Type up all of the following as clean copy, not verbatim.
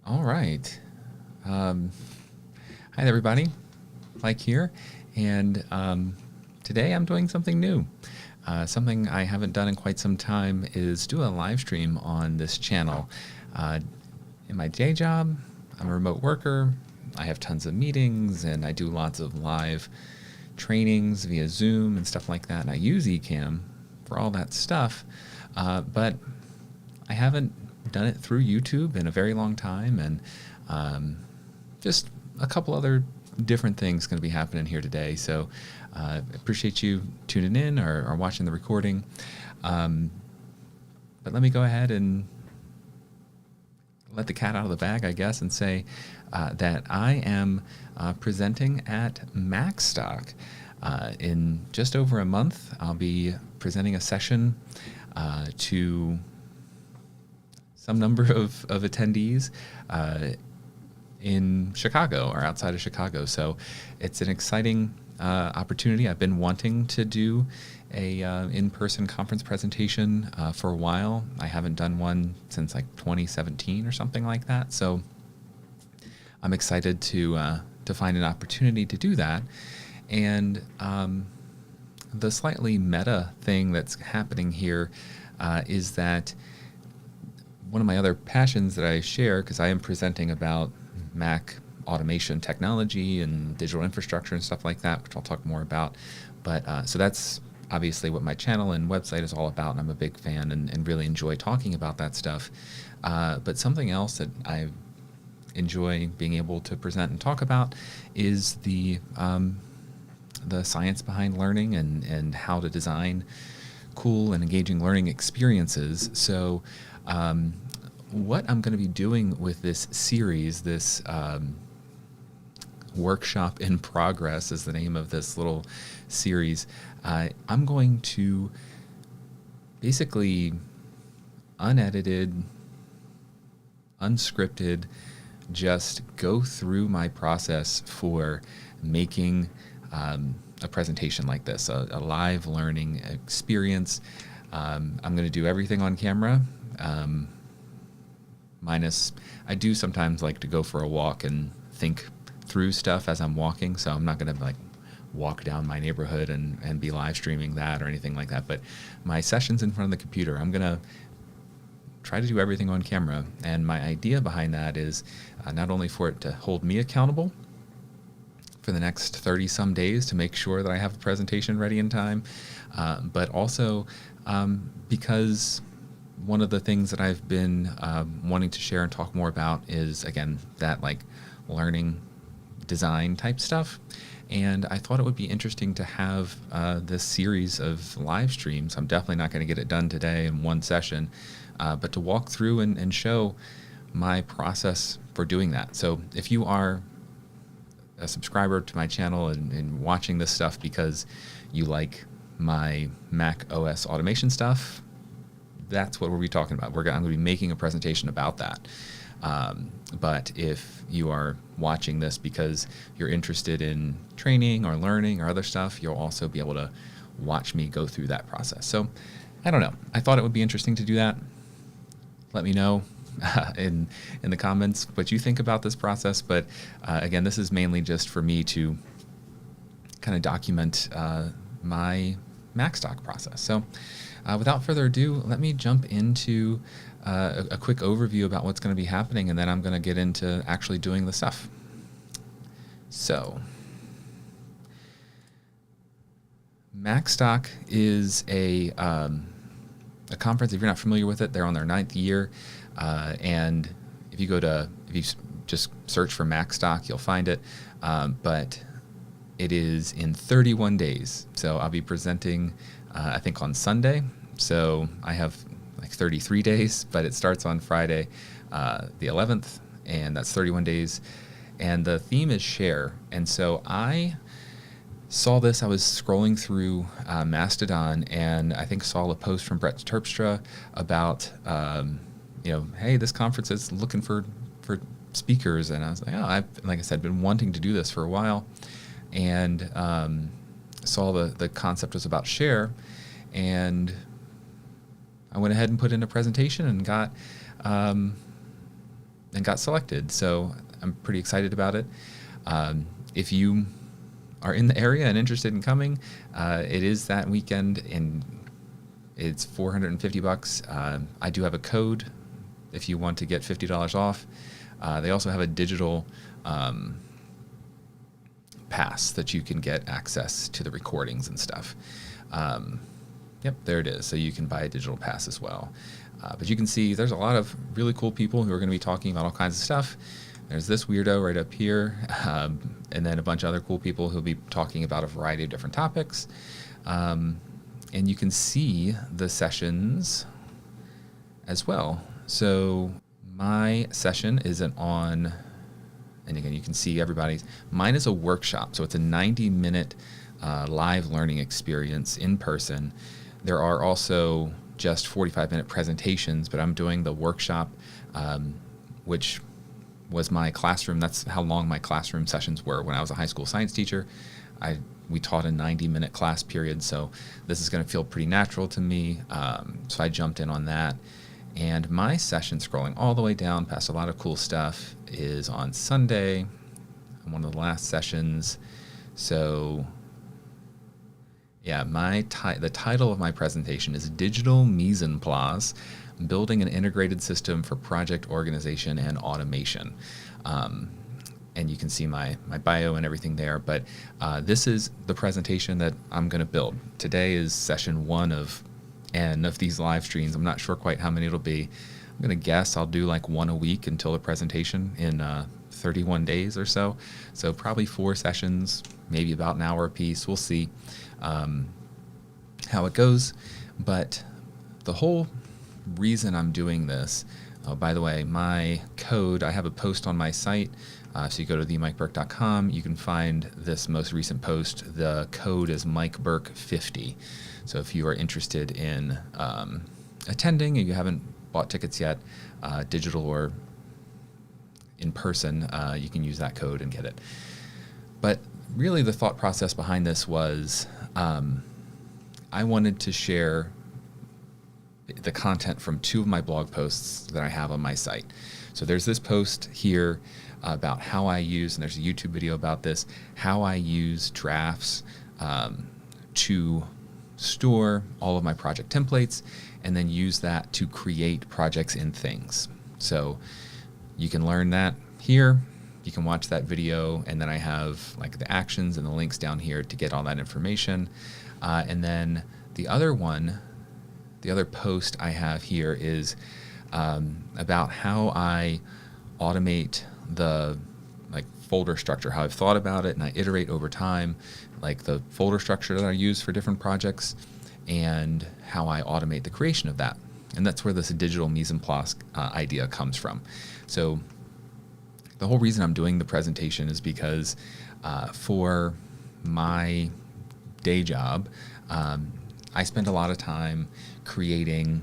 All right. Hi, everybody. Mike here. And today I'm doing something new. Something I haven't done in quite some time is do a live stream on this channel. In my day job, I'm a remote worker. I have tons of meetings and I do lots of live trainings via Zoom and stuff like that. And I use Ecamm for all that stuff. But I haven't done it through YouTube in a very long time, and just a couple other different things going to be happening here today. So appreciate you tuning in or watching the recording. But let me go ahead and let the cat out of the bag, I guess, and say that I am presenting at Macstock. In just over a month, I'll be presenting a session to some number of attendees in Chicago or outside of Chicago. So it's an exciting opportunity. I've been wanting to do a in-person conference presentation for a while. I haven't done one since like 2017 or something like that. So I'm excited to find an opportunity to do that. And the slightly meta thing that's happening here is that one of my other passions that I share, because I am presenting about Mac automation technology and digital infrastructure and stuff like that, which I'll talk more about. But so that's obviously what my channel and website is all about, and I'm a big fan and really enjoy talking about that stuff. But something else that I enjoy being able to present and talk about is the science behind learning and how to design cool and engaging learning experiences. So what I'm going to be doing with this series, this workshop in progress is the name of this little series. I'm going to basically unedited, unscripted, just go through my process for making a presentation like this, a live learning experience. I'm going to do everything on camera. Minus, I do sometimes like to go for a walk and think through stuff as I'm walking, so I'm not going to like walk down my neighborhood and be live streaming that or anything like that. But my sessions in front of the computer, I'm going to try to do everything on camera. And my idea behind that is not only for it to hold me accountable for the next 30 some days to make sure that I have a presentation ready in time, but also because one of the things that I've been wanting to share and talk more about is, again, that like learning design type stuff. And I thought it would be interesting to have this series of live streams. I'm definitely not going to get it done today in one session, but to walk through and show my process for doing that. So if you are a subscriber to my channel and watching this stuff because you like my Mac OS automation stuff, that's what we'll be talking about. I'm going to be making a presentation about that. But if you are watching this because you're interested in training or learning or other stuff, you'll also be able to watch me go through that process. So I don't know. I thought it would be interesting to do that. Let me know in the comments what you think about this process. But again, this is mainly just for me to kind of document my Macstock process. So without further ado, let me jump into a quick overview about what's going to be happening, and then I'm going to get into actually doing the stuff. So Macstock is a conference. If you're not familiar with it, they're on their 9th year. And if you just search for Macstock, you'll find it. But it is in 31 days. So I'll be presenting, I think, on Sunday. So I have like 33 days, but it starts on Friday, the 11th, and that's 31 days. And the theme is share. And so I saw this. I was scrolling through Mastodon, and I think saw a post from Brett Terpstra about, hey, this conference is looking for speakers. And I was like, like I said, been wanting to do this for a while. And saw the concept was about share, and I went ahead and put in a presentation and got and got selected. So I'm pretty excited about it. If you are in the area and interested in coming, it is that weekend, and it's $450. I do have a code if you want to get $50 off. They also have a digital pass that you can get access to the recordings and stuff. Yep, there it is. So you can buy a digital pass as well. But you can see there's a lot of really cool people who are going to be talking about all kinds of stuff. There's this weirdo right up here, and then a bunch of other cool people who'll be talking about a variety of different topics. And you can see the sessions as well. So my session isn't on, and again, you can see everybody's. Mine is a workshop, so it's a 90-minute live learning experience in person. There are also just 45-minute presentations, but I'm doing the workshop, which was my classroom. That's how long my classroom sessions were when I was a high school science teacher. We taught a 90-minute class period, so this is going to feel pretty natural to me. So I jumped in on that. And my session, scrolling all the way down past a lot of cool stuff, is on Sunday, one of the last sessions. So yeah, the title of my presentation is Digital Mise en Place, Building an Integrated System for Project Organization and Automation. And you can see my bio and everything there, but this is the presentation that I'm going to build. Today is session 1 of N of these live streams. I'm not sure quite how many it'll be. I'm going to guess I'll do like 1 a week until the presentation in 31 days or so. So probably 4 sessions, maybe about an hour a piece. We'll see how it goes. But the whole reason I'm doing this, by the way, my code, I have a post on my site. So you go to themikeburke.com, you can find this most recent post. The code is MikeBurke50. So if you are interested in attending and you haven't bought tickets yet, digital or in person, you can use that code and get it. But really the thought process behind this was I wanted to share the content from 2 of my blog posts that I have on my site. So there's this post here about how I use, and there's a YouTube video about this, how I use drafts to store all of my project templates and then use that to create projects in things. So you can learn that here. You can watch that video, and then I have like the actions and the links down here to get all that information. And then the other post I have here is about how I automate the folder structure, how I've thought about it and I iterate over time, like the folder structure that I use for different projects and how I automate the creation of that. And that's where this digital mise en place idea comes from. So the whole reason I'm doing the presentation is because for my day job, I spend a lot of time creating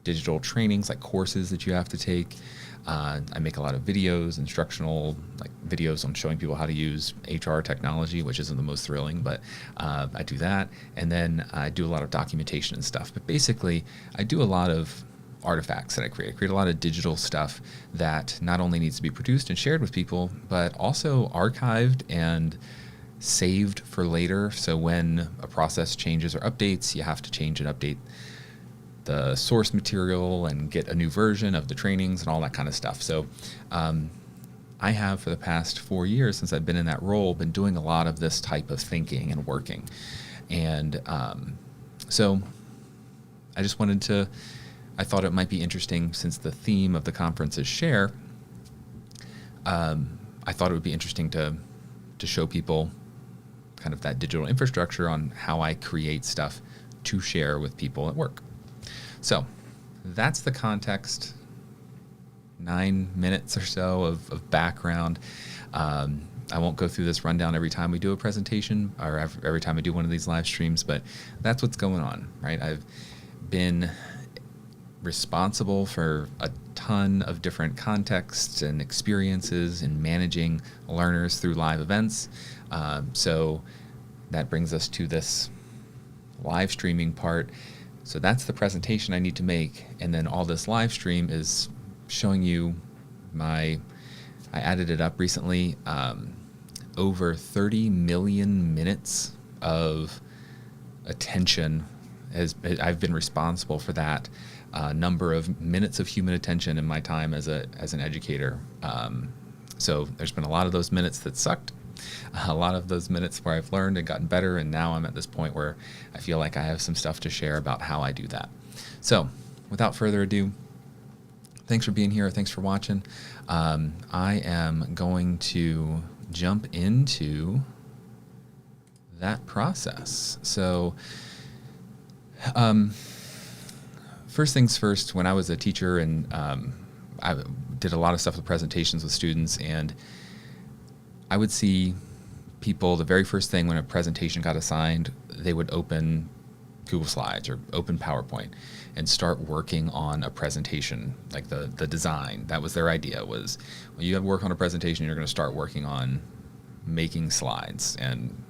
digital trainings, like courses that you have to take. I make a lot of videos, instructional videos on showing people how to use HR technology, which isn't the most thrilling, but I do that. And then I do a lot of documentation and stuff. But basically, I do a lot of artifacts that I create. I create a lot of digital stuff that not only needs to be produced and shared with people, but also archived and saved for later. So when a process changes or updates, you have to change and update the source material and get a new version of the trainings and all that kind of stuff. So I have, for the past 4 years since I've been in that role, been doing a lot of this type of thinking and working. And so I just I thought it might be interesting, since the theme of the conference is share, I thought it would be interesting to show people kind of that digital infrastructure on how I create stuff to share with people at work. So that's the context, 9 minutes or so of background. I won't go through this rundown every time we do a presentation or every time I do one of these live streams, but that's what's going on, right? I've been responsible for a ton of different contexts and experiences in managing learners through live events. So that brings us to this live streaming part. So that's the presentation I need to make, and then all this live stream is showing you I added it up recently. Over 30 million minutes of attention I've been responsible for that number of minutes of human attention in my time as an educator. So there's been a lot of those minutes that sucked, a lot of those minutes where I've learned and gotten better, and now I'm at this point where I feel like I have some stuff to share about how I do that. So without further ado, thanks for being here. Thanks for watching. I am going to jump into that process. So first things first, when I was a teacher and I did a lot of stuff with presentations with students, and I would see people, the very first thing when a presentation got assigned, they would open Google Slides or open PowerPoint and start working on a presentation, like the design. That was their idea, was when you have work on a presentation, you're going to start working on making slides. And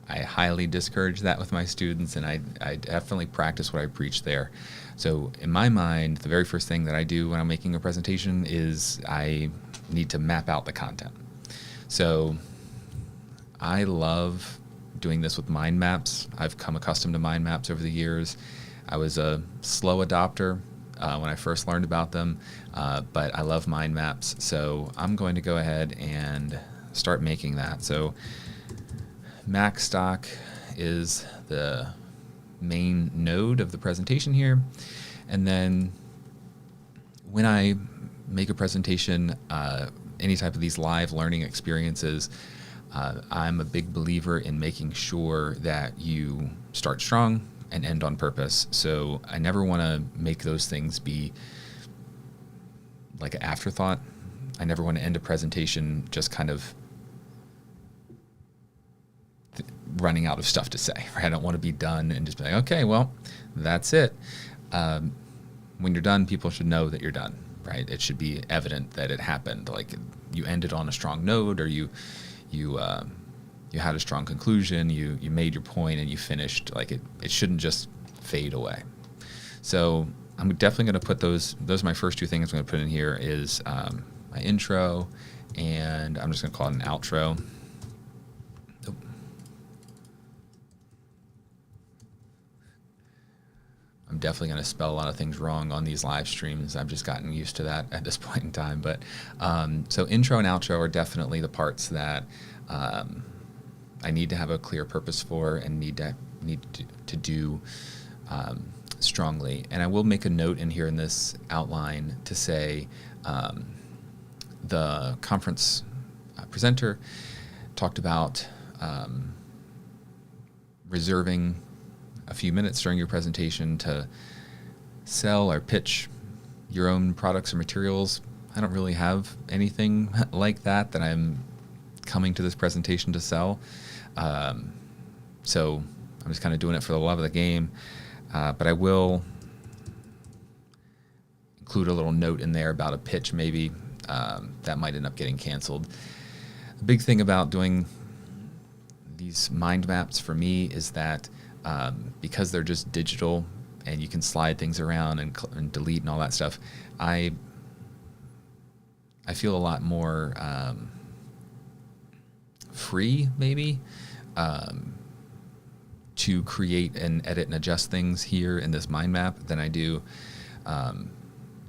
I highly discourage that with my students, and I definitely practice what I preach there. So in my mind, the very first thing that I do when I'm making a presentation is I need to map out the content. So I love doing this with mind maps. I've come accustomed to mind maps over the years. I was a slow adopter when I first learned about them, but I love mind maps. So I'm going to go ahead and start making that. So Macstock is the main node of the presentation here. And then when I make a presentation, any type of these live learning experiences, I'm a big believer in making sure that you start strong and end on purpose. So I never want to make those things be like an afterthought. I never want to end a presentation just kind of running out of stuff to say, right? I don't want to be done and just be like, okay, well, that's it. When you're done, people should know that you're done, right? It should be evident that it happened. Like you ended on a strong note, or you had a strong conclusion, you made your point and you finished. Like it shouldn't just fade away. So I'm definitely going to put those are my first two things I'm going to put in here is my intro, and I'm just going to call it an outro. I'm definitely going to spell a lot of things wrong on these live streams. I've just gotten used to that at this point in time. But so intro and outro are definitely the parts that I need to have a clear purpose for and need to do strongly. And I will make a note in here in this outline to say the conference presenter talked about reserving a few minutes during your presentation to sell or pitch your own products or materials. I don't really have anything like that I'm coming to this presentation to sell. So I'm just kind of doing it for the love of the game. But I will include a little note in there about a pitch maybe that might end up getting canceled. The big thing about doing these mind maps for me is that because they're just digital and you can slide things around and delete and all that stuff, I feel a lot more free maybe to create and edit and adjust things here in this mind map than I do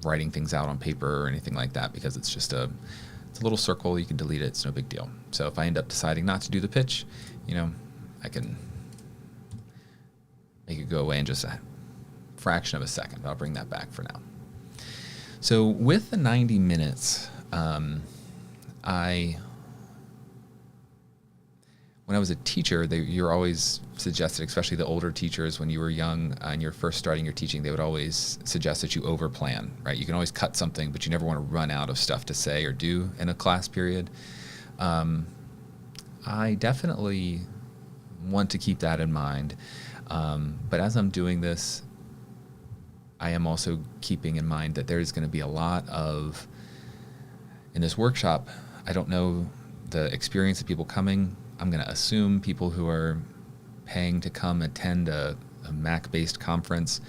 writing things out on paper or anything like that, because it's just it's a little circle. You can delete it. It's no big deal. So if I end up deciding not to do the pitch, I can make it go away in just a fraction of a second. I'll bring that back for now. So with the 90 minutes, when I was a teacher, you're always suggested, especially the older teachers, when you were young and you're first starting your teaching, they would always suggest that you overplan, right? You can always cut something, but you never want to run out of stuff to say or do in a class period. I definitely want to keep that in mind. But as I'm doing this, I am also keeping in mind that there's going to be a lot of, in this workshop, I don't know the experience of people coming. I'm going to assume people who are paying to come attend a Mac-based conference,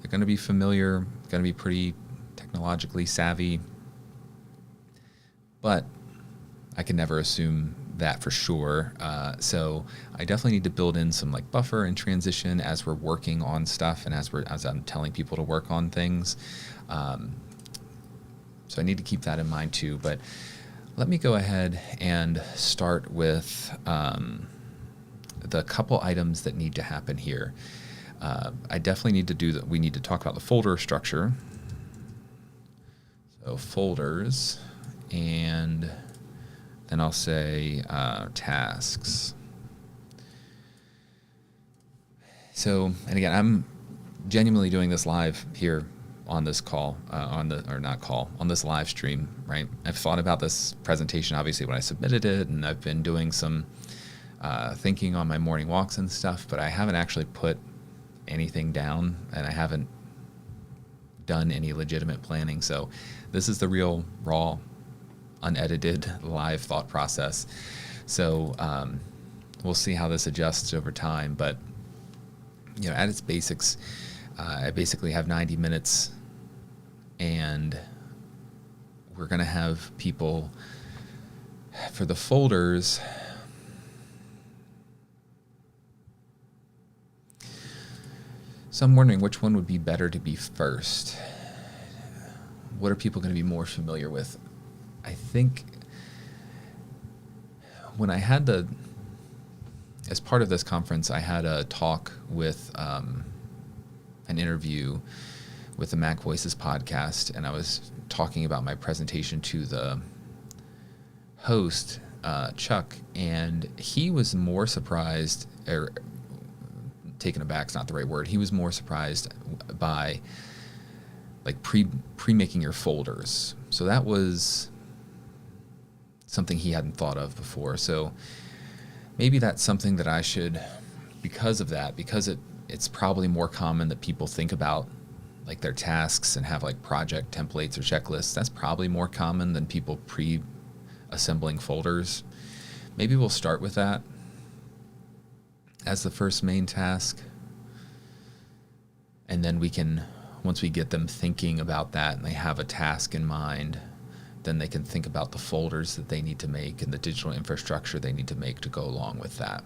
they're going to be familiar, going to be pretty technologically savvy. but I can never assume that for sure. So I definitely need to build in some like buffer and transition as we're working on stuff and as I'm telling people to work on things. So I need to keep that in mind too. But let me go ahead and start with the couple items that need to happen here. I definitely need to do that. We need to talk about the folder structure. So folders, and then I'll say tasks. So, and again, I'm genuinely doing this live here on this call, on this live stream, right? I've thought about this presentation, obviously, when I submitted it, and I've been doing some thinking on my morning walks and stuff, but I haven't actually put anything down, and I haven't done any legitimate planning. So this is the real, raw, unedited, live thought process. So we'll see how this adjusts over time, but at its basics, I basically have 90 minutes, and we're going to have people for the folders. So I'm wondering which one would be better to be first. What are people going to be more familiar with? I think when I had as part of this conference, I had a talk with an interview with the Mac Voices podcast, and I was talking about my presentation to the host, Chuck, and he was more surprised, or taken aback's not the right word. He was more surprised by like pre-making your folders. So that was something he hadn't thought of before. So maybe that's something that I should, because it's probably more common that people think about like their tasks and have like project templates or checklists. That's probably more common than people pre-assembling folders. Maybe we'll start with that as the first main task. And then we can, once we get them thinking about that and they have a task in mind, then they can think about the folders that they need to make and the digital infrastructure they need to make to go along with that.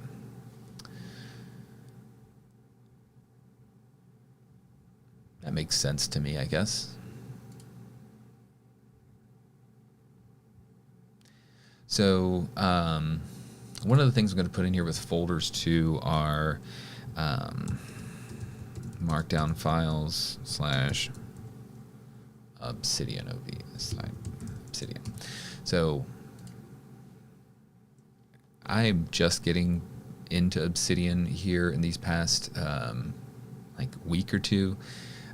That makes sense to me, I guess. So one of the things I'm going to put in here with folders too are markdown files / Obsidian Obsidian. So I'm just getting into Obsidian here in these past like week or two.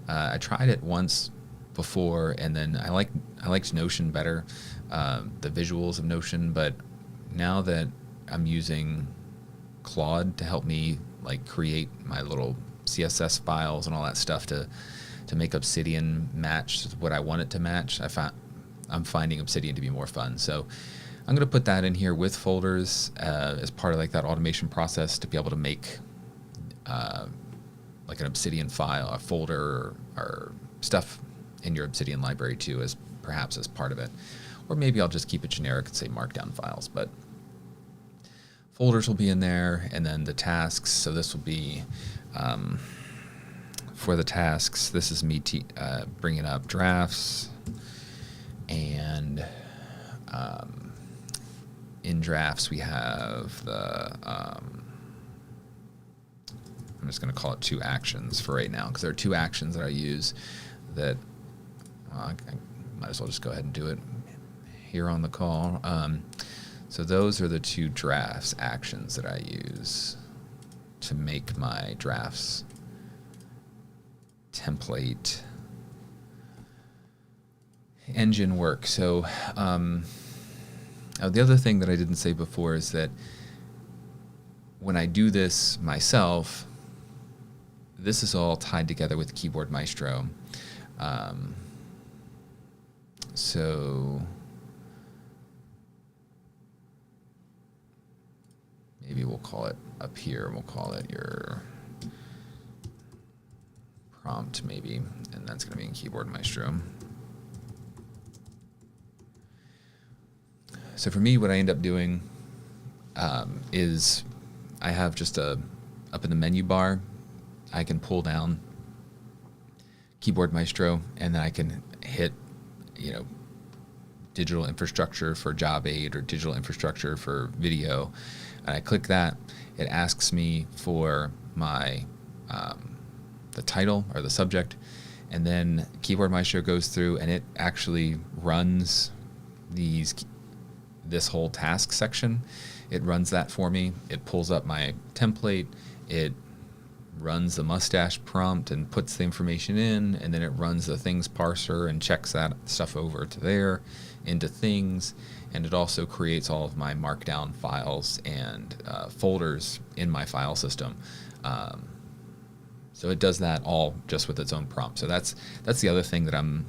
I tried it once before, and then I liked Notion better, the visuals of Notion. But now that I'm using Claude to help me like create my little CSS files and all that stuff to make Obsidian match what I want it to match, I'm finding Obsidian to be more fun. So I'm going to put that in here with folders as part of like that automation process to be able to make like an Obsidian file, a folder, or stuff in your Obsidian library too, as perhaps as part of it. Or maybe I'll just keep it generic and say markdown files, but folders will be in there, and then the tasks. So this will be for the tasks. This is me bringing up drafts, and in drafts we have the I'm just going to call it 2 actions for right now, because there are 2 actions that I use that I might as well just go ahead and do it here on the call. So those are the 2 drafts actions that I use to make my drafts template engine work. So the other thing that I didn't say before is that when I do this myself, this is all tied together with Keyboard Maestro. So maybe we'll call it up here, we'll call it your prompt maybe, and that's going to be in Keyboard Maestro. So for me, what I end up doing is I have just up in the menu bar, I can pull down Keyboard Maestro, and then I can hit, digital infrastructure for job aid or digital infrastructure for video. And I click that. It asks me for my the title or the subject, and then Keyboard Maestro goes through and it actually runs this whole task section. It runs that for me. It pulls up my template. It runs the mustache prompt and puts the information in, and then it runs the things parser and checks that stuff over to there into things, and it also creates all of my markdown files and folders in my file system. So it does that all just with its own prompt. So that's the other thing that I'm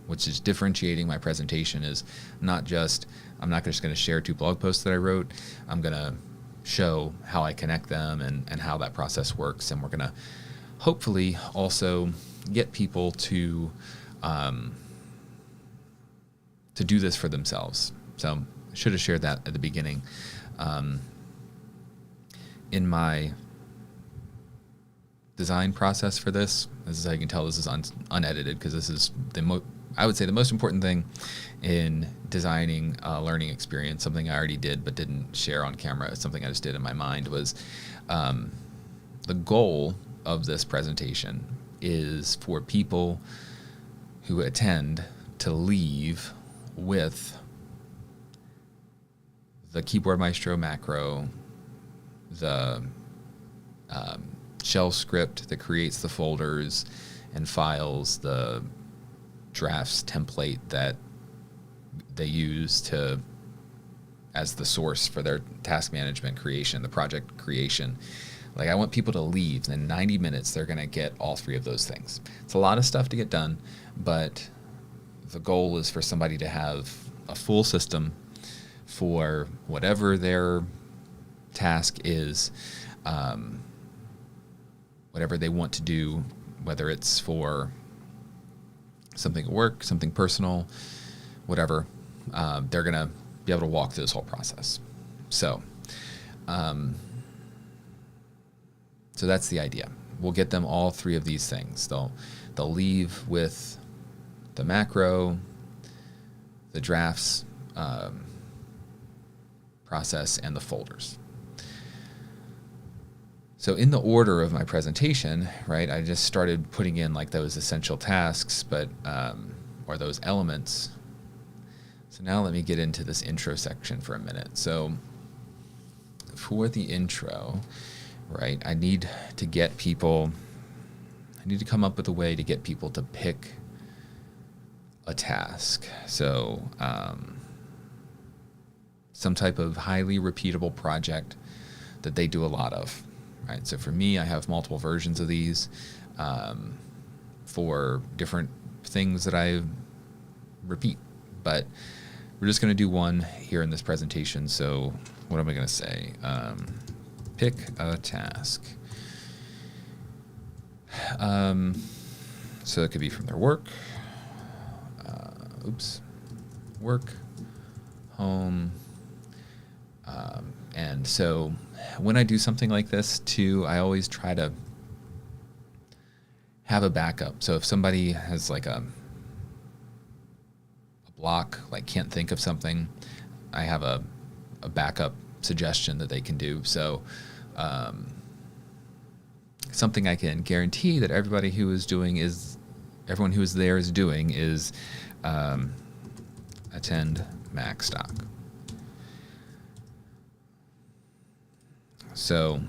which is differentiating my presentation, is I'm not just going to share 2 blog posts that I wrote. I'm going to show how I connect them and how that process works. And we're going to hopefully also get people to do this for themselves. So I should have shared that at the beginning. In my design process for this is how you can tell this is unedited, because this is I would say the most important thing in designing a learning experience, something I already did but didn't share on camera, something I just did in my mind, was the goal of this presentation is for people who attend to leave with the Keyboard Maestro macro, the shell script that creates the folders and files, the drafts template that they use as the source for their task management creation, the project creation. Like, I want people to leave, and in 90 minutes they're going to get all 3 of those things. It's a lot of stuff to get done, but the goal is for somebody to have a full system for whatever their task is, whatever they want to do, whether it's for something at work, something personal, whatever. They're going to be able to walk through this whole process. So that's the idea. We'll get them all 3 of these things. They'll leave with the macro, the drafts process, and the folders. So in the order of my presentation, right, I just started putting in like those essential tasks, but or those elements. So now let me get into this intro section for a minute. So for the intro, right, I need to come up with a way to get people to pick a task. So some type of highly repeatable project that they do a lot of. Right, so for me, I have multiple versions of these for different things that I repeat, but we're just going to do one here in this presentation. So what am I going to say? Pick a task. So it could be from their work, work, home, and so when I do something like this too, I always try to have a backup. So if somebody has like a block, like can't think of something, I have a backup suggestion that they can do. So something I can guarantee that everyone who is there is doing is attend Macstock. So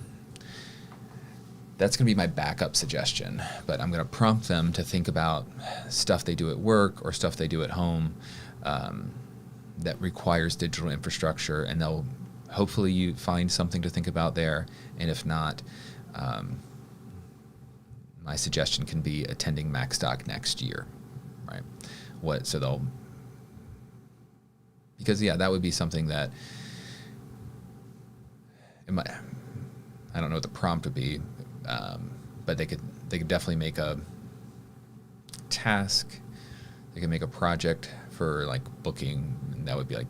that's going to be my backup suggestion, but I'm going to prompt them to think about stuff they do at work or stuff they do at home that requires digital infrastructure, and they'll hopefully you find something to think about there, and if not, my suggestion can be attending Macstock next year, right? Because that would be something that I don't know what the prompt would be, but they could definitely make a task. They can make a project for like booking. And that would be like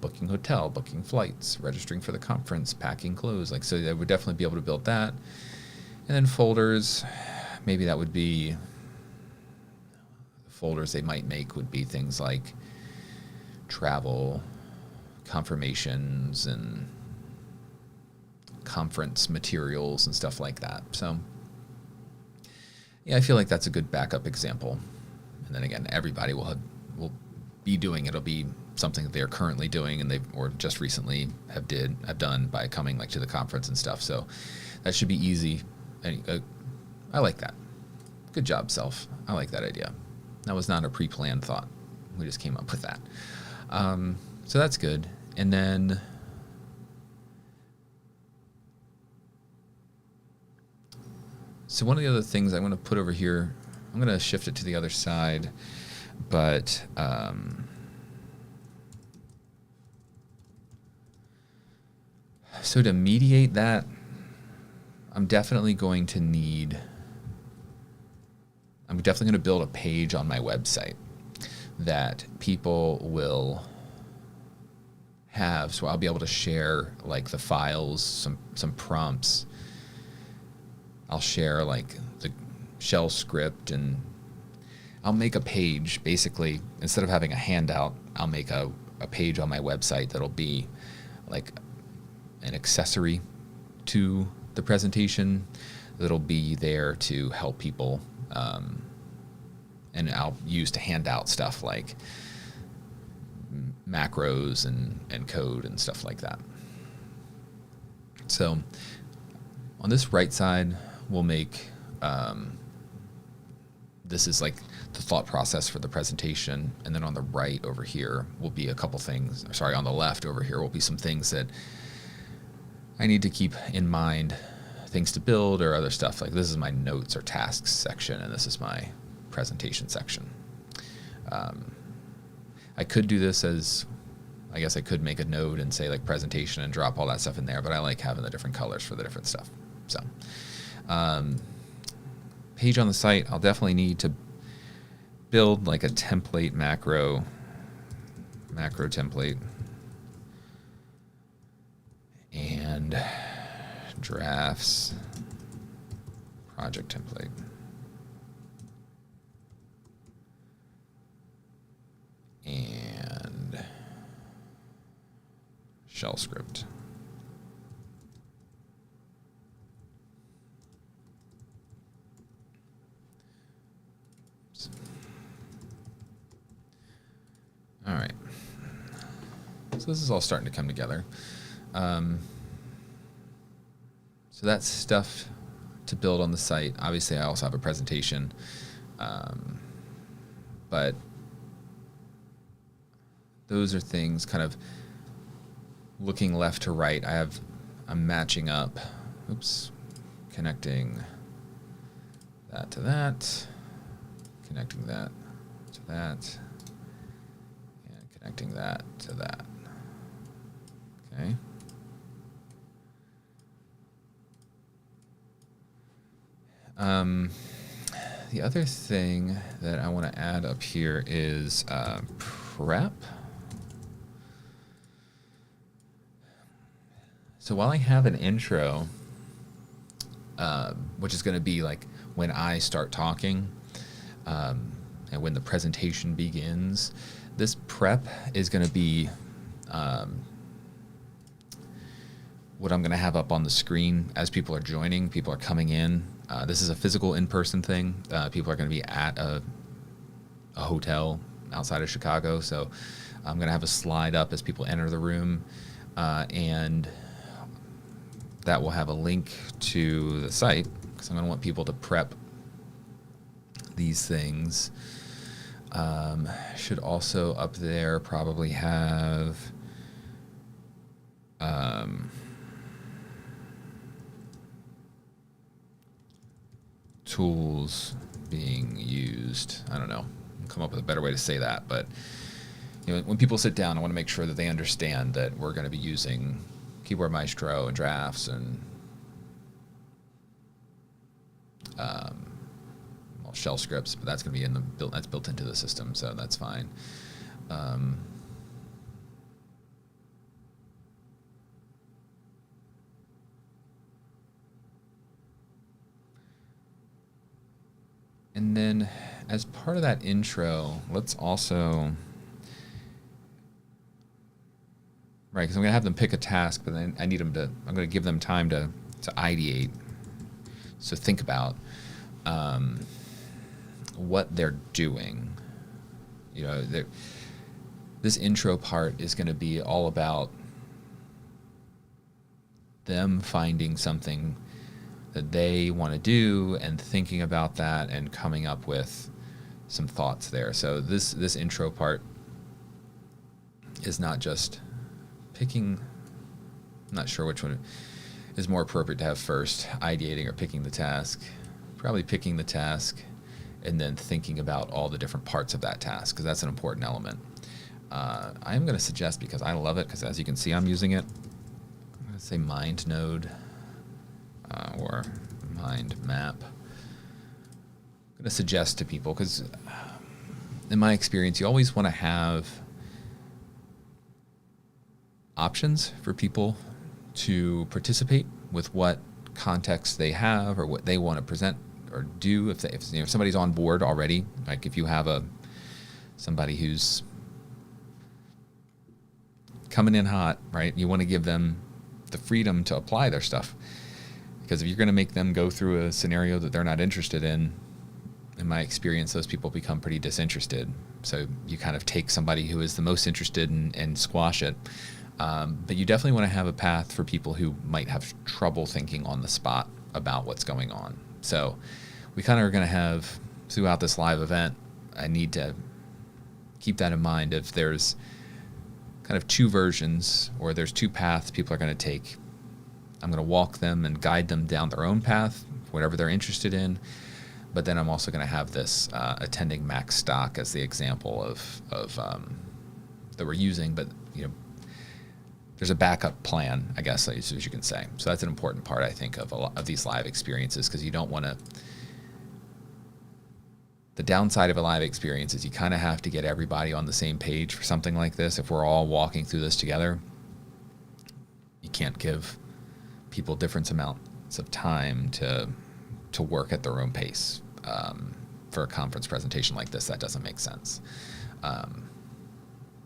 booking hotel, booking flights, registering for the conference, packing clothes. Like, so I would definitely be able to build that. And then folders, maybe that would be folders they might make would be things like travel, confirmations, and conference materials and stuff like that. So yeah, I feel like that's a good backup example. And then again, everybody will be doing it. It'll be something that they're currently doing and or just recently have done by coming like to the conference and stuff. So that should be easy. I like that. Good job, self. I like that idea. That was not a pre-planned thought. We just came up with that. So that's good. And then so one of the other things I'm going to put over here, I'm going to shift it to the other side, but so to mediate that, I'm definitely going to build a page on my website that people will have. So I'll be able to share like the files, some prompts. I'll share like the shell script, and I'll make a page. Basically, instead of having a handout, I'll make a page on my website that'll be like an accessory to the presentation that'll be there to help people, and I'll use to hand out stuff like macros and code and stuff like that. So on this right side, we'll make this is like the thought process for the presentation, and then on the right over here will be a couple things. Sorry, on the left over here will be some things that I need to keep in mind, things to build or other stuff. Like this is my notes or tasks section, and this is my presentation section. I could do this as, I guess I could make a node and say like presentation and drop all that stuff in there, but I like having the different colors for the different stuff. So page on the site, I'll definitely need to build like a template macro template, and drafts project template. And shell script. All right. So this is all starting to come together. So that's stuff to build on the site. Obviously, I also have a presentation, but those are things kind of looking left to right. I'm matching up, connecting that to that, connecting that to that, and connecting that to that. Okay. The other thing that I want to add up here is prep. So while I have an intro, which is going to be like when I start talking, and when the presentation begins, this prep is going to be what I'm going to have up on the screen as people are joining, people are coming in. This is a physical in-person thing. People are going to be at a hotel outside of Chicago, so I'm going to have a slide up as people enter the room, and that will have a link to the site, because I'm going to want people to prep these things. Should also up there probably have tools being used. I don't know. I'll come up with a better way to say that, but when people sit down, I want to make sure that they understand that we're going to be using Keyboard Maestro and drafts and shell scripts, but that's going to be that's built into the system, so that's fine. And then as part of that intro, let's also, right, because I'm going to have them pick a task, but then I'm going to give them time to ideate. So think about what they're doing. You know, this intro part is going to be all about them finding something that they want to do and thinking about that and coming up with some thoughts there. So this intro part is not just picking, I'm not sure which one is more appropriate to have first, ideating or picking the task. Probably picking the task and then thinking about all the different parts of that task, because that's an important element. I am going to suggest, because I love it, because as you can see I'm using it, I'm going to say mind node or mind map. I'm going to suggest to people, because in my experience you always want to have options for people to participate with what context they have or what they want to present or do. If you know, somebody's on board already, like if you have somebody who's coming in hot, right? You want to give them the freedom to apply their stuff, because if you're going to make them go through a scenario that they're not interested in my experience, those people become pretty disinterested. So you kind of take somebody who is the most interested and squash it. But you definitely want to have a path for people who might have trouble thinking on the spot about what's going on. So we kind of are going to have, throughout this live event, I need to keep that in mind. If there's kind of two versions or there's two paths people are going to take, I'm going to walk them and guide them down their own path, whatever they're interested in. But then I'm also going to have this attending Macstock as the example of that we're using. But you know, there's a backup plan, I guess, as you can say. So that's an important part, I think, of a lot of these live experiences, because you don't want to. The downside of a live experience is you kind of have to get everybody on the same page for something like this. If we're all walking through this together, you can't give people different amounts of time to work at their own pace. For a conference presentation like this, that doesn't make sense.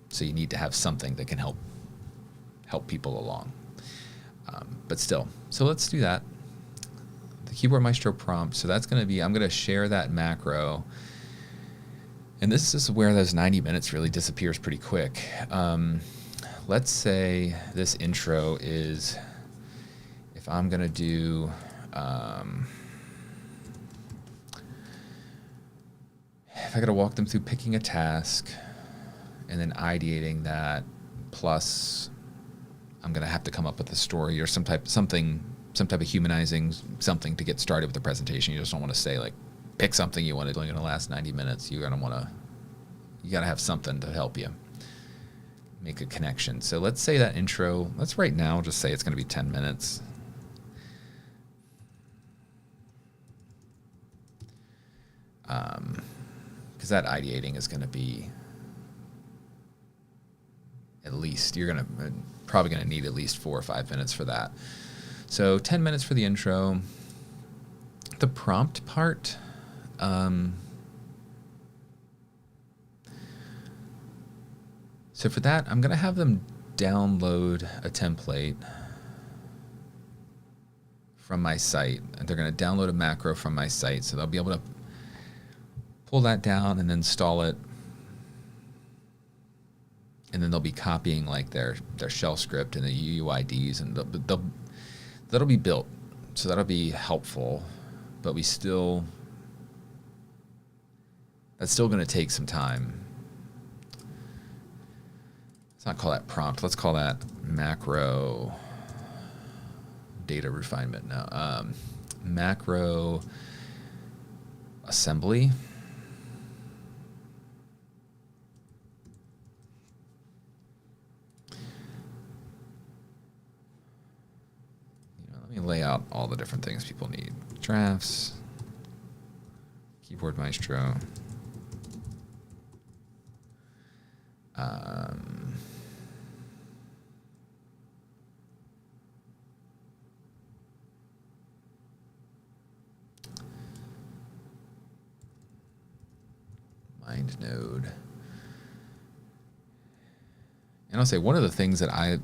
So you need to have something that can help people along. But still, so let's do that. The Keyboard Maestro prompt. So that's going to be, I'm going to share that macro. And this is where those 90 minutes really disappears pretty quick. Let's say this intro is, if I'm going to do, if I got to walk them through picking a task and then ideating that, plus I'm going to have to come up with a story or some type of humanizing something to get started with the presentation. You just don't want to say, like, pick something you want to do in the last 90 minutes. You got to have something to help you make a connection. So let's say that intro, let's right now just say it's going to be 10 minutes. Because that ideating is going to be at least, probably going to need at least 4 or 5 minutes for that. So 10 minutes for the intro. The prompt part, so for that, I'm going to have them download a template from my site. They're going to download a macro from my site, so they'll be able to pull that down and install it. And then they'll be copying like their shell script and the UUIDs, and that'll be built. So that'll be helpful, but that's still going to take some time. Let's not call that prompt. Let's call that macro data refinement now. Macro assembly. Let me lay out all the different things people need. Drafts, Keyboard Maestro, mind node. And I'll say one of the things that I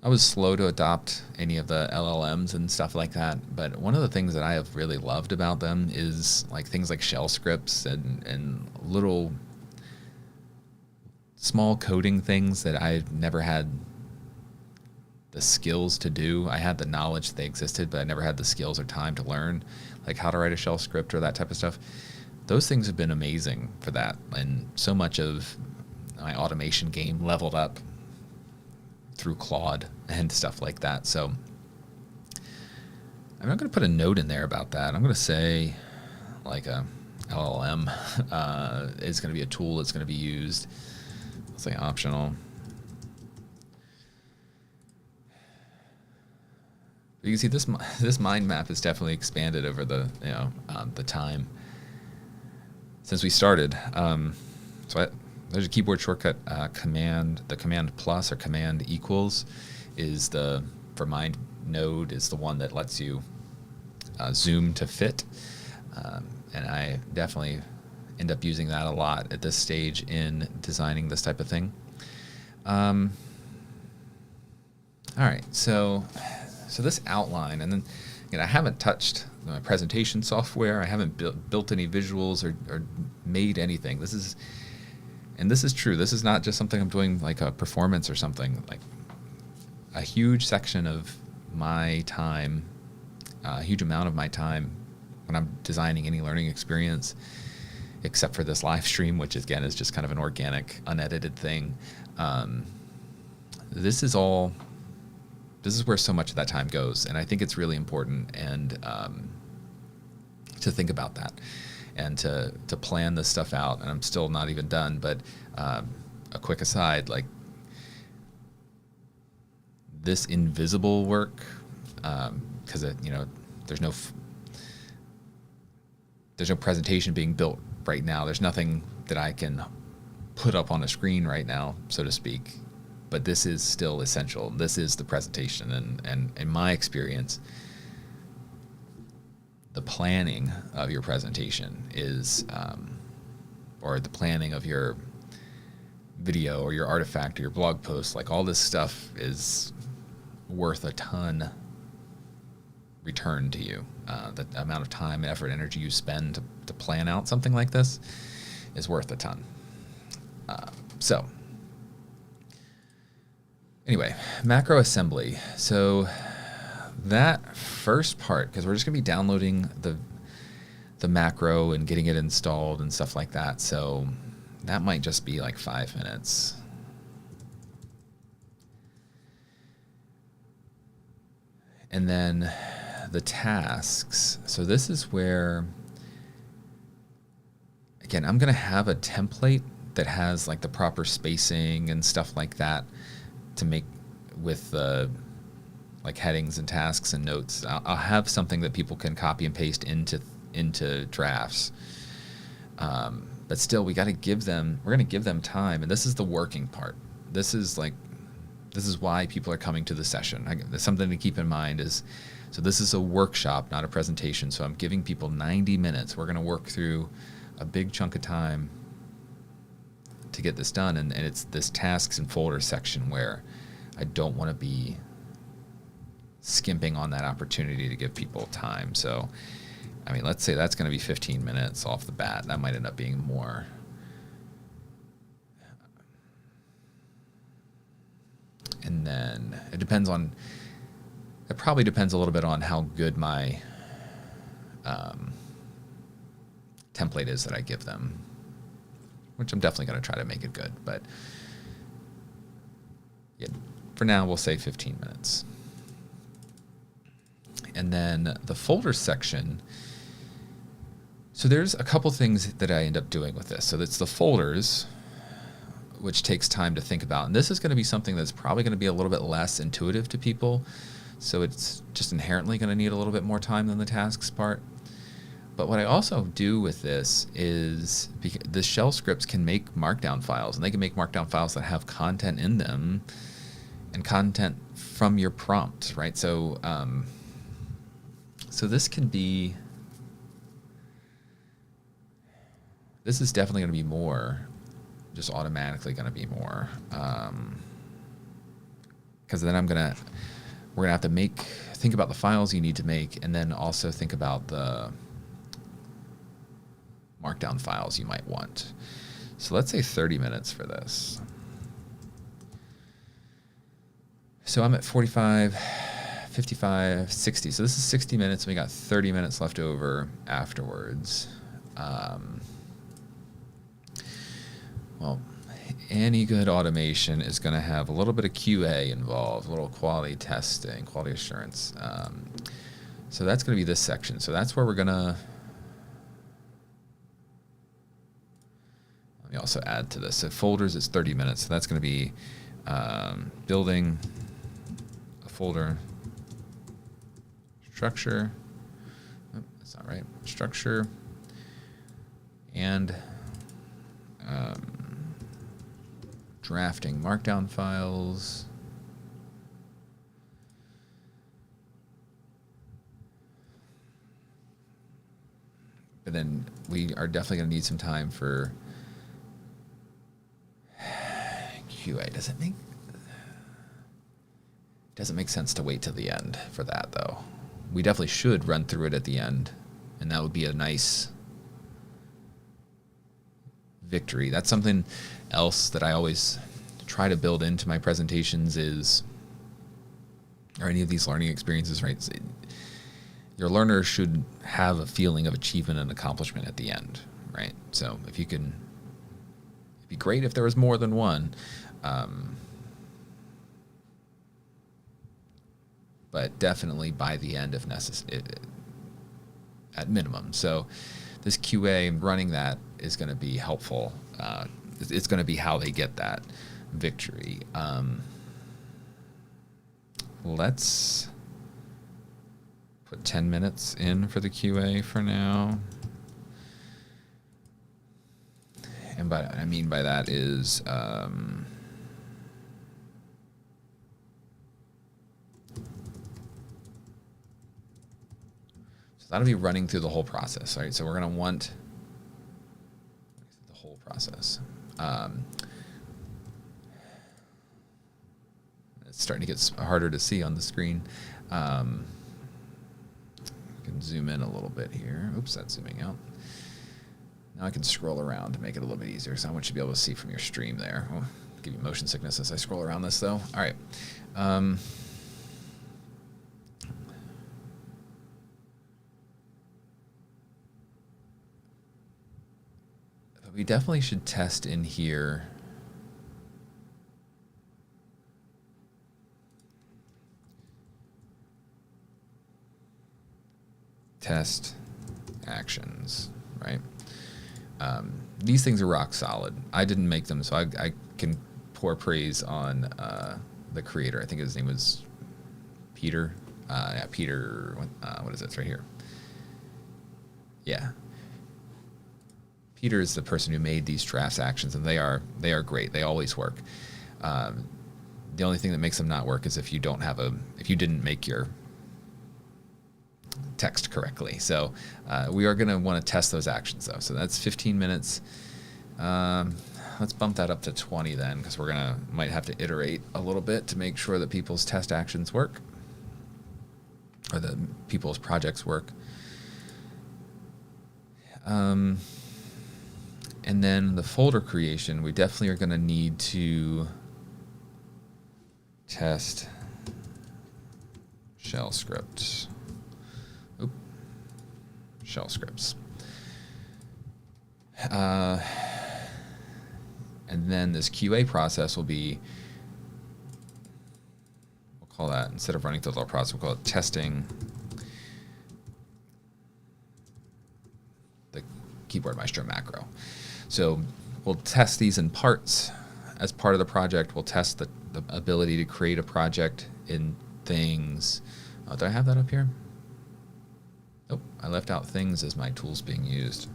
was slow to adopt any of the LLMs and stuff like that, but one of the things that I have really loved about them is like things like shell scripts and little small coding things that I've never had the skills to do. I had the knowledge that they existed, but I never had the skills or time to learn, like how to write a shell script or that type of stuff. Those things have been amazing for that, and so much of my automation game leveled up through Claude and stuff like that. So I'm not going to put a note in there about that. I'm going to say like a LLM is going to be a tool that's going to be used. I'll say optional. But you can see this mind map has definitely expanded over the the time since we started. There's a keyboard shortcut command. The command plus or command equals is for mind node is the one that lets you zoom to fit, and I definitely end up using that a lot at this stage in designing this type of thing. All right, so this outline, and then I haven't touched my presentation software. I haven't built any visuals or made anything. This is true. This is not just something I'm doing like a performance or something. Like a huge section of my time, a huge amount of my time when I'm designing any learning experience, except for this live stream, which again is just kind of an organic, unedited thing. This is where so much of that time goes, and I think it's really important and to think about that and to plan this stuff out. And I'm still not even done, but a quick aside, like this invisible work, because there's no presentation being built right now. There's nothing that I can put up on a screen right now, so to speak. But this is still essential. This is the presentation, and in my experience, the planning of your presentation is, or the planning of your video or your artifact or your blog post, like all this stuff is worth a ton return to you. The amount of time, effort, energy you spend to plan out something like this is worth a ton. So anyway, macro assembly. So that first part, because we're just going to be downloading the macro and getting it installed and stuff like that. So that might just be like 5 minutes. And then the tasks. So this is where, again, I'm going to have a template that has like the proper spacing and stuff like that to make with like headings and tasks and notes. I'll have something that people can copy and paste into drafts. But still, we're going to give them time, and this is the working part. This is why people are coming to the session. There's something to keep in mind is, so this is a workshop, not a presentation. So I'm giving people 90 minutes. We're going to work through a big chunk of time to get this done, and it's this tasks and folders section where I don't want to be skimping on that opportunity to give people time. So, I mean, let's say that's going to be 15 minutes off the bat. That might end up being more. And then it probably depends a little bit on how good my template is that I give them, which I'm definitely going to try to make it good. But yeah, for now, we'll say 15 minutes. And then the folder section. So there's a couple things that I end up doing with this. So that's the folders, which takes time to think about. And this is going to be something that's probably going to be a little bit less intuitive to people. So it's just inherently going to need a little bit more time than the tasks part. But what I also do with this is, the shell scripts can make markdown files, and they can make markdown files that have content in them and content from your prompt, right? So, so this can be, This is definitely going to be more, just automatically going to be more. Because then we're going to have to think about the files you need to make, and then also think about the markdown files you might want. So let's say 30 minutes for this. So I'm at 45, 55, 60. So this is 60 minutes, and we got 30 minutes left over afterwards. Well, any good automation is going to have a little bit of QA involved, a little quality testing, quality assurance. So that's going to be this section. So that's where we're going to... Let me also add to this. So folders is 30 minutes. So that's going to be building a folder structure. Oh, that's not right. Structure and drafting markdown files. But then we are definitely going to need some time for QA. Doesn't make sense to wait till the end for that, though. We definitely should run through it at the end, and that would be a nice victory. That's something else that I always try to build into my presentations or any of these learning experiences, right? Your learner should have a feeling of achievement and accomplishment at the end, right? So if you can, it'd be great if there was more than one. But definitely by the end if necessary, at minimum. So this QA, running that is going to be helpful. It's going to be how they get that victory. Let's put 10 minutes in for the QA for now. And what I mean by that is that'll be running through the whole process, right? So we're going to want the whole process. It's starting to get harder to see on the screen. I can zoom in a little bit here. Oops, that's zooming out. Now I can scroll around to make it a little bit easier, so I want you to be able to see from your stream there. I'll give you motion sickness as I scroll around this, though. All right. We definitely should test in here. Test actions, right? These things are rock solid. I didn't make them, so I can pour praise on the creator. I think his name was Peter. Yeah, Peter. What is it? It's right here. Yeah. Peter is the person who made these drafts actions, and they are great. They always work. The only thing that makes them not work is if you didn't make your text correctly. So we are going to want to test those actions, though. So that's 15 minutes. Let's bump that up to 20 then, because might have to iterate a little bit to make sure that people's test actions work, or the people's projects work. And then the folder creation, we definitely are going to need to test shell scripts. Shell scripts. And then this QA process will be, we'll call that, instead of running through the whole process, we'll call it testing the Keyboard Maestro macro. So we'll test these in parts. As part of the project, we'll test the ability to create a project in things. Oh, do I have that up here? Nope, I left out things as my tools being used.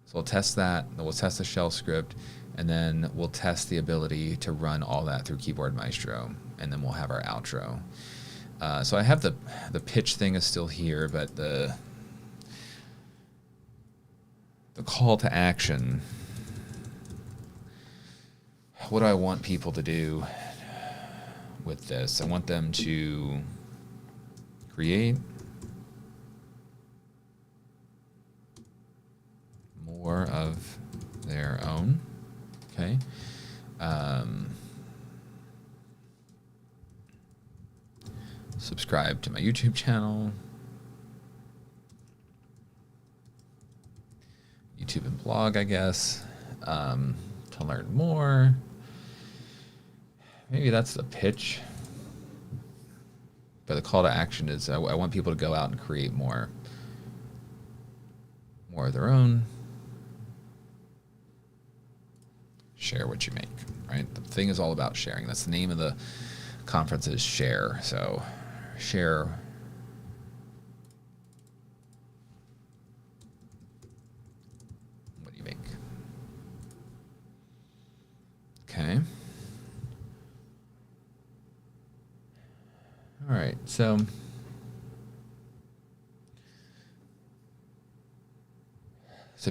So we'll test that, then we'll test the shell script, and then we'll test the ability to run all that through Keyboard Maestro, and then we'll have our outro. So I have the pitch thing is still here, but the call to action, what do I want people to do with this? I want them to create more of their own. Okay. Subscribe to my YouTube channel. YouTube and blog, I guess, to learn more. Maybe that's the pitch. But the call to action is I want people to go out and create more of their own. Share what you make, right? The thing is all about sharing. That's the name of the conference, is share. So share what you make. Okay. All right, so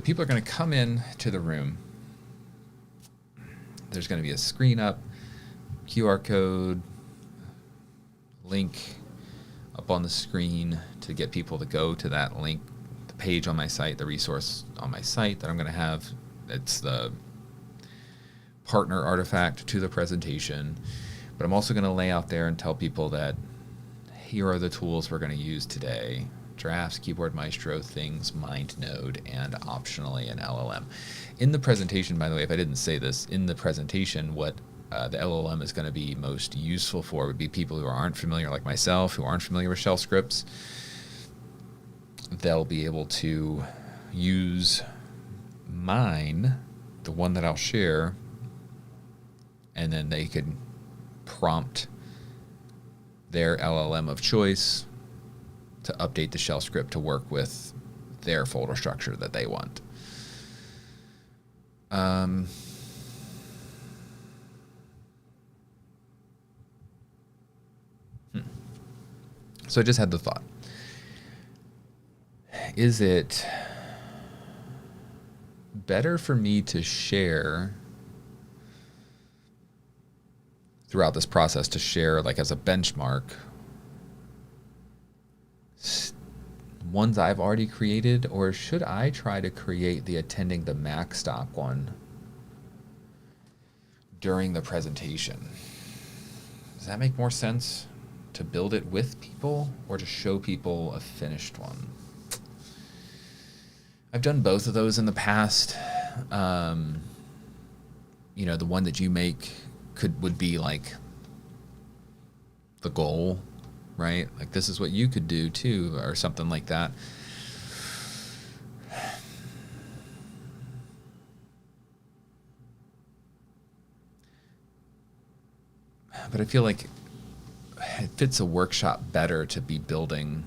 people are going to come in to the room. There's going to be a screen up, QR code, link up on the screen to get people to go to that link, the page on my site, the resource on my site that I'm going to have. It's the partner artifact to the presentation. But I'm also going to lay out there and tell people that here are the tools we're going to use today: Drafts, Keyboard Maestro, Things, MindNode, and optionally an LLM. In the presentation, by the way, if I didn't say this, in the presentation, what the LLM is going to be most useful for would be people who aren't familiar, like myself, who aren't familiar with shell scripts. They'll be able to use mine, the one that I'll share, and then they could prompt their LLM of choice to update the shell script to work with their folder structure that they want. So I just had the thought. Is it better for me to share throughout this process, to share like as a benchmark ones I've already created, or should I try to create the attending the Macstock one during the presentation? Does that make more sense, to build it with people or to show people a finished one? I've done both of those in the past. You know, the one that you make would be like the goal, right? Like, this is what you could do too, or something like that. But I feel like it fits a workshop better to be building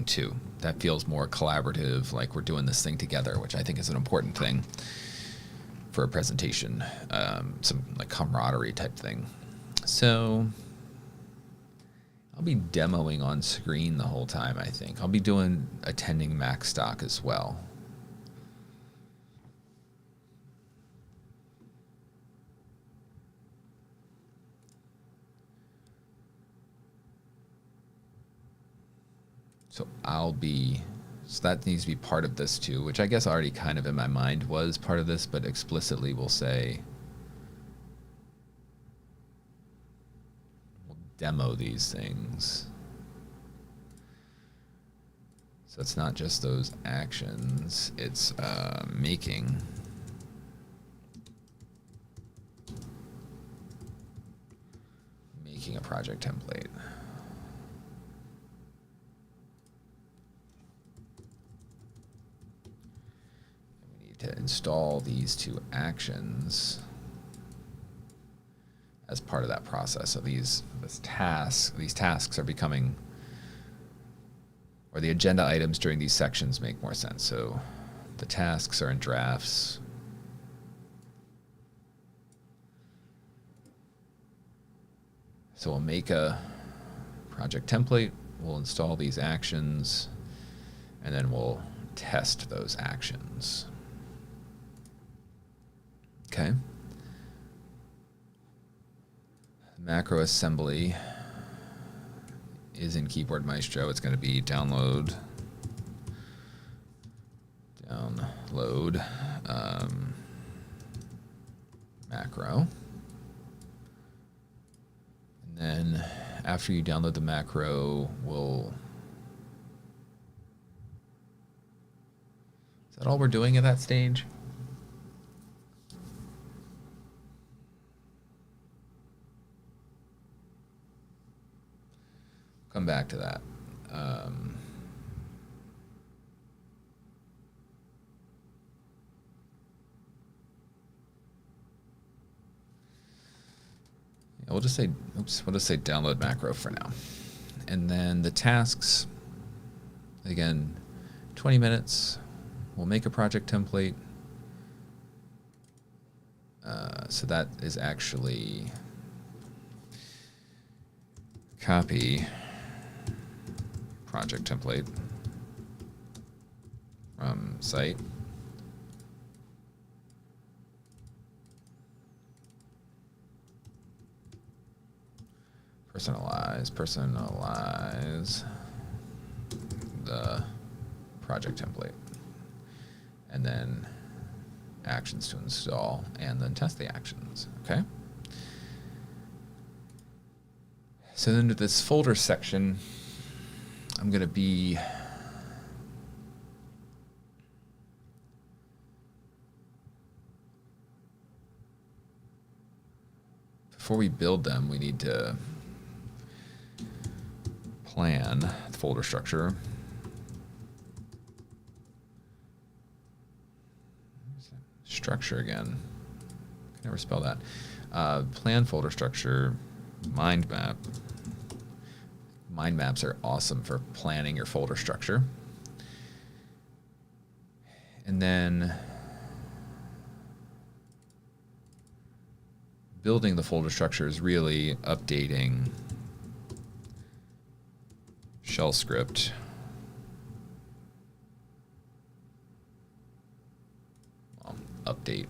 too. That feels more collaborative, like we're doing this thing together, which I think is an important thing for a presentation, some like camaraderie type thing. So I'll be demoing on screen the whole time, I think. I'll be doing attending Macstock as well. So so that needs to be part of this too, which I guess already kind of in my mind was part of this, but explicitly we'll say, we'll demo these things. So it's not just those actions, it's making a project template. To install these two actions as part of that process. So these tasks are becoming or the agenda items during these sections make more sense. So the tasks are in drafts. So we'll make a project template, we'll install these actions, and then we'll test those actions. Okay. Macro assembly is in Keyboard Maestro. It's going to be download macro. And then after you download the macro, is that all we're doing at that stage? Come back to that. We'll just say download macro for now. And then the tasks, again, 20 minutes. We'll make a project template. So that is actually copy project template from site. Personalize the project template, and then actions to install, and then test the actions. Okay. So then to this folder section, I'm going to be before we build them, we need to plan the folder structure. Structure again. I can never spell that. Plan folder structure, mind map. Mind maps are awesome for planning your folder structure. And then building the folder structure is really updating shell script. Update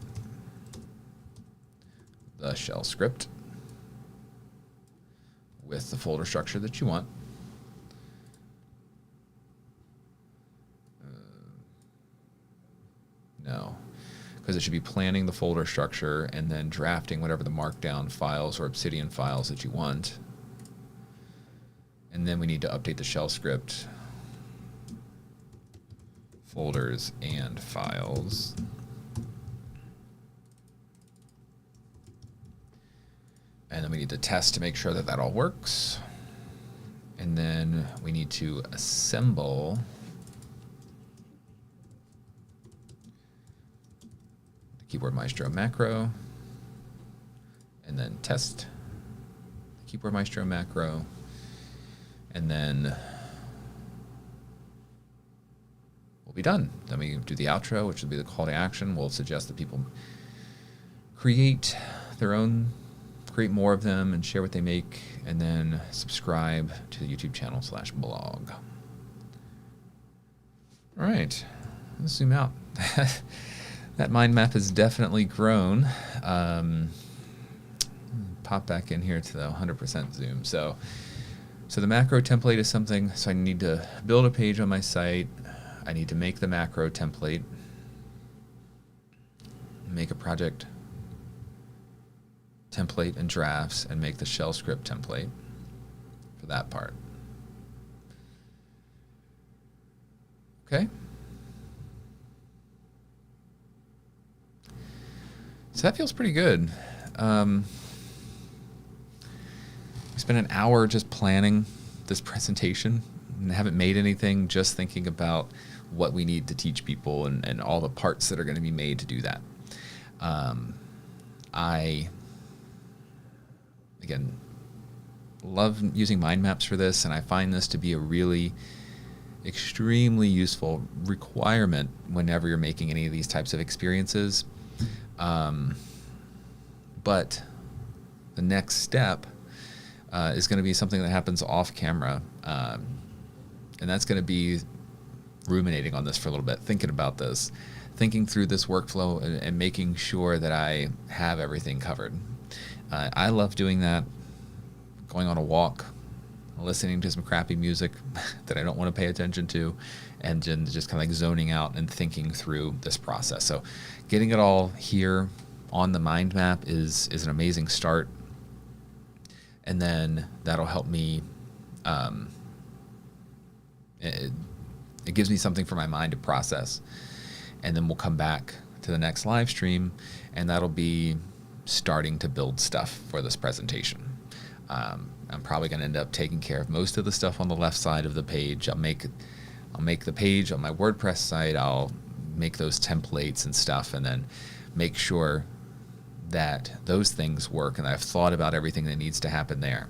the shell script with the folder structure that you want. No, because it should be planning the folder structure and then drafting whatever the markdown files or Obsidian files that you want. And then we need to update the shell script, folders and files. And then we need to test to make sure that that all works. And then we need to assemble the Keyboard Maestro macro, and then test the Keyboard Maestro macro. And then we'll be done. Then we do the outro, which will be the call to action. We'll suggest that people create more of them and share what they make, and then subscribe to the YouTube channel /blog. All right, let's zoom out. That mind map has definitely grown. Pop back in here to the 100% zoom. So the macro template is something, so I need to build a page on my site. I need to make the macro template, make a project template and drafts, and make the shell script template for that part. Okay. So that feels pretty good. We spent an hour just planning this presentation and haven't made anything, just thinking about what we need to teach people and all the parts that are going to be made to do that. I, again, love using mind maps for this, and I find this to be a really extremely useful requirement whenever you're making any of these types of experiences. But the next step is going to be something that happens off camera. And that's going to be ruminating on this for a little bit, thinking about this, thinking through this workflow and making sure that I have everything covered. I love doing that, going on a walk, listening to some crappy music that I don't want to pay attention to, and then just kind of like zoning out and thinking through this process. So getting it all here on the mind map is an amazing start. And then that'll help me, it gives me something for my mind to process. And then we'll come back to the next live stream, and that'll be starting to build stuff for this presentation. I'm probably going to end up taking care of most of the stuff on the left side of the page. I'll make the page on my WordPress site. I'll make those templates and stuff, and then make sure that those things work and I've thought about everything that needs to happen there.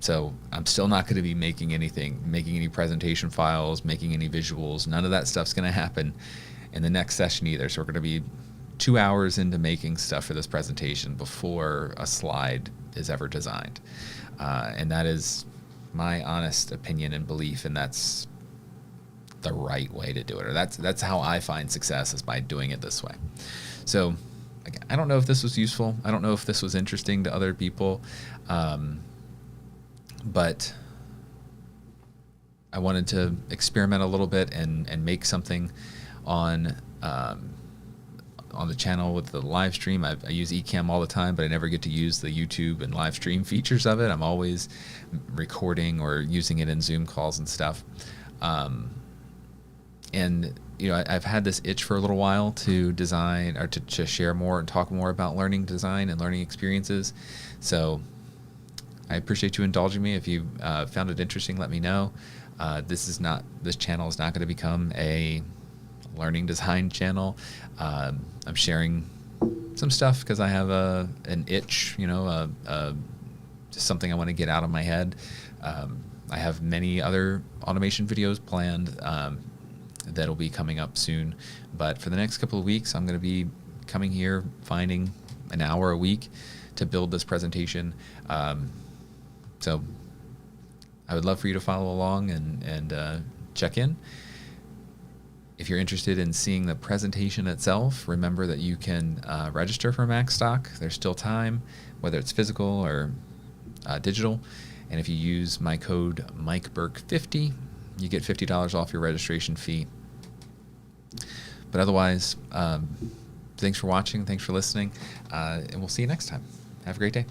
So I'm still not going to be making any presentation files, making any visuals. None of that stuff's going to happen in the next session either. So we're going to be 2 hours into making stuff for this presentation before a slide is ever designed. And that is my honest opinion and belief, and that's the right way to do it. Or that's how I find success, is by doing it this way. So I don't know if this was useful. I don't know if this was interesting to other people. But I wanted to experiment a little bit and make something on the channel with the live stream. I use Ecamm all the time, but I never get to use the YouTube and live stream features of it. I'm always recording or using it in Zoom calls and stuff. And I've had this itch for a little while to design, or to share more and talk more about learning design and learning experiences. So I appreciate you indulging me. If you found it interesting, let me know. This channel is not going to become a learning design channel. I'm sharing some stuff because I have an itch, just something I want to get out of my head. I have many other automation videos planned that'll be coming up soon. But for the next couple of weeks, I'm going to be coming here, finding an hour a week to build this presentation. So I would love for you to follow along and check in. If you're interested in seeing the presentation itself, remember that you can register for Macstock. There's still time, whether it's physical or digital. And if you use my code MikeBurke50, you get $50 off your registration fee. But otherwise, thanks for watching. Thanks for listening. And we'll see you next time. Have a great day.